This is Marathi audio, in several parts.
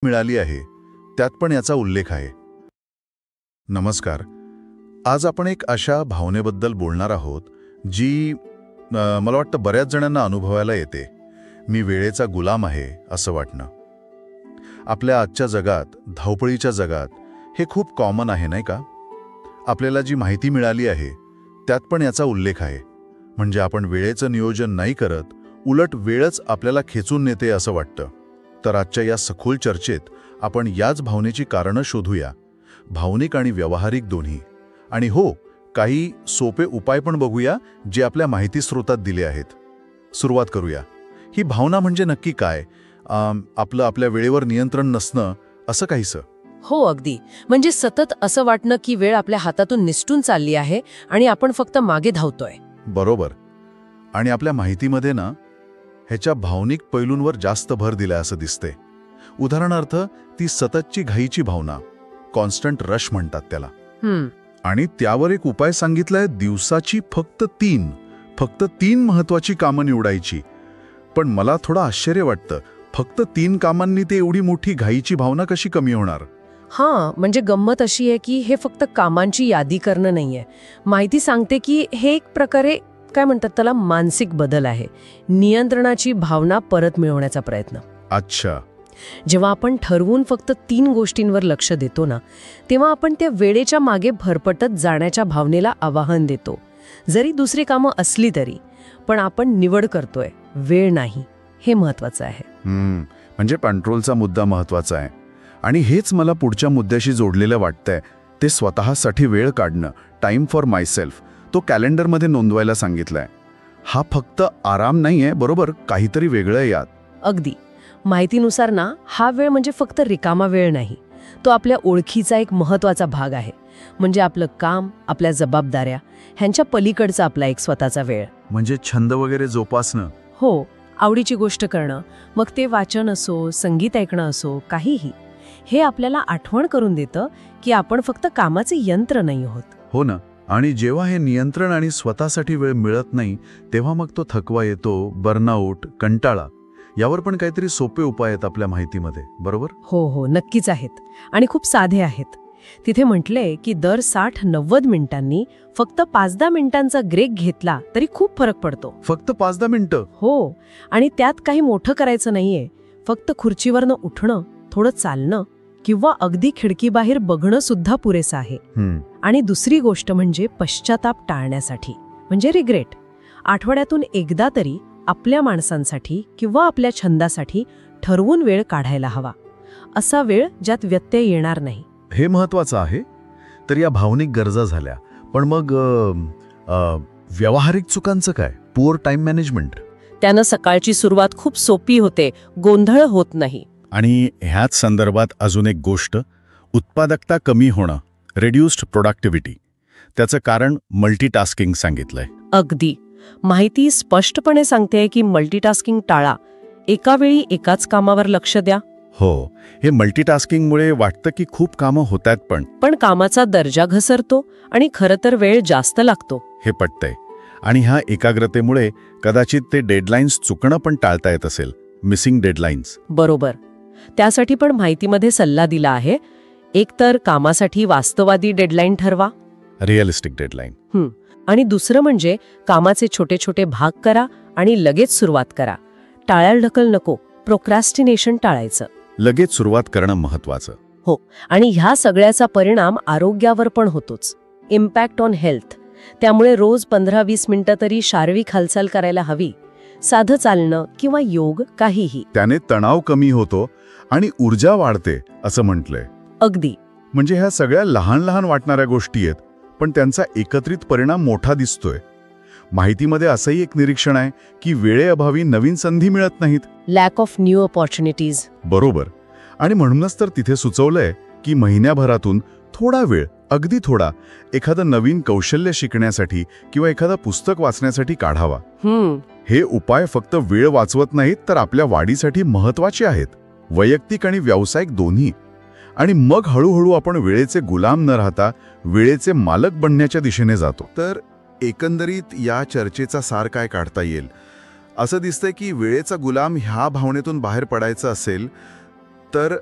मिळाली आहे त्यात पण याचा उल्लेख आहे. नमस्कार. आज आपण एक अशा भावनेबद्दल बोलणार आहोत जी मला वाटतं बऱ्याच जणांना अनुभवायला येते. मी वेळेचा गुलाम आहे असं वाटणं. आपल्या आजच्या जगात, धावपळीच्या जगात हे खूप कॉमन आहे नाही का? आपल्याला जी माहिती मिळाली आहे त्यात पण याचा उल्लेख आहे. म्हणजे आपण वेळेचं नियोजन नाही करत, उलट वेळच आपल्याला खेचून नेते असं वाटतं. तर आजच्या या सखोल चर्चेत आपण याच भावनेची कारणं शोधूया, भावनिक आणि व्यावहारिक दोन्ही. आणि हो, काही सोपे उपाय पण बघूया जे आपल्या माहिती स्रोतात दिले आहेत. सुरुवात करूया. ही भावना म्हणजे नक्की काय? आपल्या वेळेवर नियंत्रण नसणं असं काहीसं? हो, अगदी. म्हणजे सतत असं वाटणं की वेळ आपल्या हातातून निसटून चालली आहे आणि आपण फक्त मागे धावतोय. बरोबर. आणि आपल्या माहितीमध्ये ना ह्याच्या भावनिक पैलूंवर जास्त भर दिलाय असं दिसते. उदाहरणार्थ, ती सततची घाईची भावना, कॉन्स्टंट रश म्हणतात त्याला. आणि त्यावर एक उपाय सांगितलाय, दिवसाची फक्त तीन महत्वाची कामं निवडायची. पण मला थोडं आश्चर्य वाटतं, फक्त 3 कामांनी ते एवढी मोठी घाईची भावना कशी कमी होणार? म्हणजे गंमत अशी आहे की हे फक्त कामांची यादी करणं नाहीये. माहिती सांगते की हे एक प्रकारे काय म्हणतात त्याला, मानसिक बदल आहे. नियंत्रणाची भावना परत मिळवण्याचा प्रयत्न. अच्छा. जेव्हा आपण ठरवून फक्त 3 गोष्टींवर लक्ष देतो ना, तेव्हा आपण त्या वेळेच्या मागे भरपटत जाण्याच्या भावनेला आवाहन देतो. जरी दुसरी कामं असली तरी, पण आपण निवड करतोय, वेळ नाही. हे महत्वाचं आहे. म्हणजे कंट्रोलचा मुद्दा महत्वाचा आहे. आणि हेच मला पुढच्या मुद्द्याशी जोडलेलं वाटतंय, ते स्वतःसाठी वेळ काढणं, टाइम फॉर मायसेल्फ. तो कॅलेंडरमध्ये नोंदवायला सांगितलाय. हा फक्त आराम नाहीये, बरोबर, काहीतरी वेगळं आहे यात. अगदी. माहितीनुसार ना, हा वेळ म्हणजे फक्त रिकामा वेळ नाही. तो आपल्या ओळखीचा एक महत्वाचा भाग आहे. म्हणजे आपलं काम, आपल्या जबाबदाऱ्या ह्यांच्या पलीकडचा आपला एक स्वतःचा वेळ. म्हणजे छंद वगैरे जोपासणं. हो, आवडीची गोष्ट करणं, मग ते वाचन असो, संगीत ऐकणं असो, काहीही. हे आपल्याला आठवण करून देतं की आपण फक्त कामाचे यंत्र नाही आहोत. हो ना. आणि जेव्हा हे नियंत्रण आणि स्वतःसाठी वेळ मिळत नाही, तेव्हा मग तो थकवा येतो, बर्नआउट, कंटाळा. यावर पण काहीतरी सोपे उपाय आहेत आपल्या माहितीमध्ये, बरोबर? हो, नक्कीच आहेत. आणि खूप साधे आहेत. तिथे म्हटलंय की दर 60-90 मिनिटांनी फक्त 5-10 मिनिटांचा ब्रेक घेतला तरी खूप फरक पडतो. फक्त 5-10 मिनिटं? हो. आणि त्यात काही मोठं करायचं नाहीये. फक्त खुर्चीवरनं उठणं, थोडं चालणं किंवा अगदी खिडकीबाहेर बघणं सुद्धा पुरेसं आहे. आणि दुसरी गोष्ट म्हणजे पश्चाताप टाळण्यासाठी, म्हणजे रिग्रेट. आठवड्यातून एकदा तरी आपल्या माणसांसाठी किंवा आपल्या छंदासाठी ठरवून वेळ काढायला हवा. असा वेळ ज्यात व्यत्यय येणार नाही. हे महत्वाचं आहे. तर या भावनिक गरजा झाल्या, पण मग व्यावहारिक चुकांचं काय? Poor time management. त्यानं सकाळची सुरुवात खूप सोपी होते, गोंधळ होत नाही. आणि ह्याच संदर्भात अजून एक गोष्ट, उत्पादकता कमी होणं, रिड्युस्ड प्रोडक्टिव्हिटी. त्याचं कारण मल्टीटास्किंग सांगितलंय. अगदी. माहिती स्पष्टपणे सांगते की मल्टीटास्किंग टाळा, एका वेळी एकाच कामावर लक्ष द्या. हो, हे मल्टीटास्किंगमुळे वाटतं की खूप कामं होतात, पण कामाचा दर्जा घसरतो आणि खरं तर वेळ जास्त लागतो. हे पटतंय. आणि ह्या एकाग्रतेमुळे कदाचित ते डेडलाईन्स चुकणं पण टाळता येत असेल, मिसिंग डेडलाईन्स. बरोबर. त्यासाठी पण माहितीमध्ये सल्ला दिला आहे. एक तर कामासाठी वास्तववादी डेडलाईन ठरवा, रिअलिस्टिक डेडलाईन. आणि दुसरं म्हणजे कामाचे छोटे छोटे भाग करा आणि लगेच सुरुवात करा. टाळ्याल ढकल नको, प्रोक्रॅस्टिनेशन टाळायचं. लगेच सुरुवात करणं महत्वाचं. हो. आणि ह्या सगळ्याचा परिणाम आरोग्यावर पण होतोच. Impact on health. त्यामुळे रोज 15-20 मिनिटं तरी शारीरिक हालचाल करायला हवी. साधं चालणं किंवा योग, काहीही. त्याने तणाव कमी होतो आणि ऊर्जा वाढते असं म्हटलंय. अगदी. म्हणजे ह्या सगळ्या लहान लहान वाटणाऱ्या गोष्टी आहेत, पण त्यांचा एकत्रित परिणाम मोठा दिसतोय. माहितीमध्ये असंही एक निरीक्षण आहे की वेळेअभावी नवीन संधी मिळत नाहीत. Lack of new opportunities. बरोबर. आणि म्हणूनच तर तिथे सुचवलंय की महिन्याभरातून थोडा वेळ, अगदी थोडा, एखादं नवीन कौशल्य शिकण्यासाठी किंवा एखादं पुस्तक वाचण्यासाठी काढावा. हे उपाय फक्त वेळ वाचवत नाहीत, तर आपल्या वाढीसाठी महत्वाचे आहेत, वैयक्तिक आणि व्यावसायिक दोन्ही. आणि मग हळूहळू आपण वेळेचे गुलाम न राहता वेळेचे मालक बनण्याच्या दिशेने जातो. तर एकंदरीत या चर्चेचा सार काय काढता येईल? असं दिसतंय की वेळेचा गुलाम ह्या भावनेतून बाहेर पडायचं असेल तर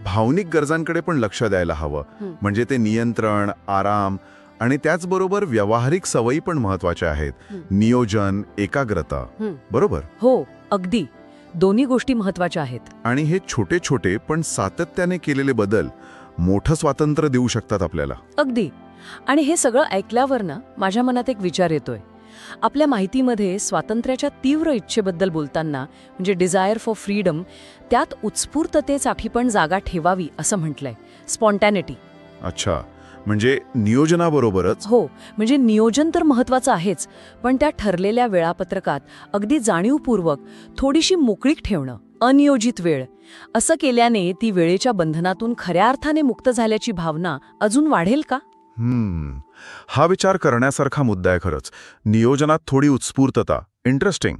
भावनिक गरजांकडे पण लक्ष द्यायला हवं. म्हणजे ते नियंत्रण, आराम आणि त्याचबरोबर व्यावहारिक सवयी पण महत्वाच्या आहेत. नियोजन, एकाग्रता. बरोबर? हो, अगदी. दोन्ही गोष्टी महत्वाच्या आहेत. आणि हे छोटे छोटे पण सातत्याने केलेले बदल मोठं स्वातंत्र्य देऊ शकतात आपल्याला. अगदी. आणि हे सगळं ऐकल्यावर ना माझ्या मनात एक विचार येतोय. आपल्या माहितीमध्ये स्वातंत्र्याच्या तीव्र इच्छेबद्दल बोलताना म्हणजे डिझायर फॉर फ्रीडम, त्यात उत्स्फूर्ततेसाठी पण जागा ठेवावी असं म्हटलंय. स्पॉन्टॅनिटी. अच्छा, म्हणजे नियोजनाबरोबरच. हो, म्हणजे नियोजन तर महत्वाचं आहेच, पण त्या ठरलेल्या वेळापत्रकात अगदी जाणीवपूर्वक थोडीशी मोकळीक ठेवणं, अनियोजित वेळ. असं केल्याने ती वेळेच्या बंधनातून खऱ्या अर्थाने मुक्त झाल्याची भावना अजून वाढेल का? हा विचार करण्यासारखा मुद्दा आहे खरंच. नियोजनात थोडी उत्स्फूर्तता. इंटरेस्टिंग.